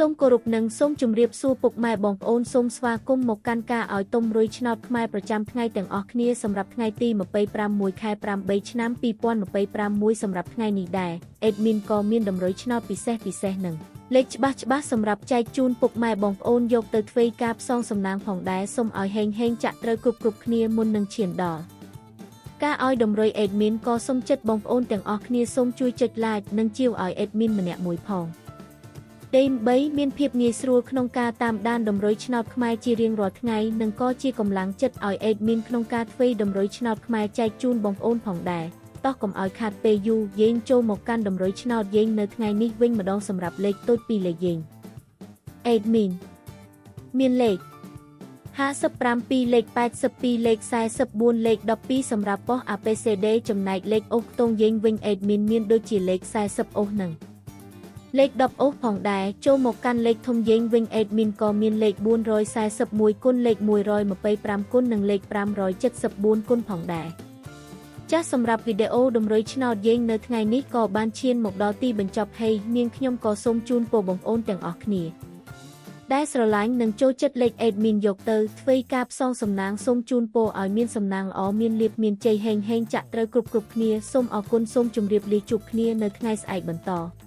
សូមគោរពនិងសូមជម្រាបសួរពុកម៉ែបងប្អូនសូមស្វាគមន៍មកកាន់ការឲ្យទុំរុយឆ្នោតខ្មែរប្រចាំថ្ងៃទាំងអស់គ្នាសម្រាប់ថ្ងៃទី26ខែ8ឆ្នាំ2025សម្រាប់ថ្ងៃនេះដែរអេដមីនក៏មានតម្រុយឆ្នោតពិសេសនឹងលេខច្បាស់សម្រាប់ចែកជូនពុកម៉ែបងប្អូនយកទៅធ្វើការផ្សងសំណាងផងដែរសូមឲ្យហេងចាក់ត្រូវគ្រប់គ្នាមុននឹងឈានដល់ការឲ្យតម្រុយអេដមីនក៏សូមចិត្តបងប្អូនទាំងអស់គ្នាសូមជួយចុច like និងជាវឲ្យអេដមីនម្នាក់មួយផងដើម្បីមានភាពងាយស្រួលក្នុងការតាមដានតម្រុយឆ្នោតខ្មែរជារៀងរាល់ថ្ងៃនិងក៏ជាកម្លាំងចិត្តឲ្យអេដមីនក្នុងការធ្វើតម្រុយឆ្នោតខ្មែរចែកជូនបងប្អូនផងដែរតោះកុំឲ្យខាតពេលយូរយើងចូលមកកាន់តម្រុយឆ្នោតយើងនៅថ្ងៃនេះវិញម្ដងសម្រាប់លេខតូច2លេខយើងអេដមីនមានលេខ57លេខ82លេខ44លេខ12សម្រាប់ប៉ុស ABCD ចំណែកលេខអូសខ្ទង់យើងវិញអេដមីនមានដូចជាលេខ40អូសនឹងលេខ10អូសផងដែរចូលមកកាន់លេខធំយើងវិញអេដមីនក៏មានលេខ441គុណលេខ125គុណនិងលេខ574គុណផងដែរចាសសម្រាប់វីដេអូតម្រុយឆ្នោតយើងនៅថ្ងៃនេះក៏បានឈានមកដល់ទីបញ្ចប់ហើយនាងខ្ញុំក៏សូមជូនពរបងប្អូនទាំងអស់គ្នាដែលស្រឡាញ់និងចូលចិត្តលេខអេដមីនយកទៅធ្វើការផ្សងសំណាងសូមជូនពរឲ្យមានសំណាងល្អមានលាភមានជ័យហេងចាក់ត្រូវគ្រប់គ្នាសូមអរគុណសូមជម្រាបលាជួបគ្នានៅថ្ងៃស្អែកបន្ត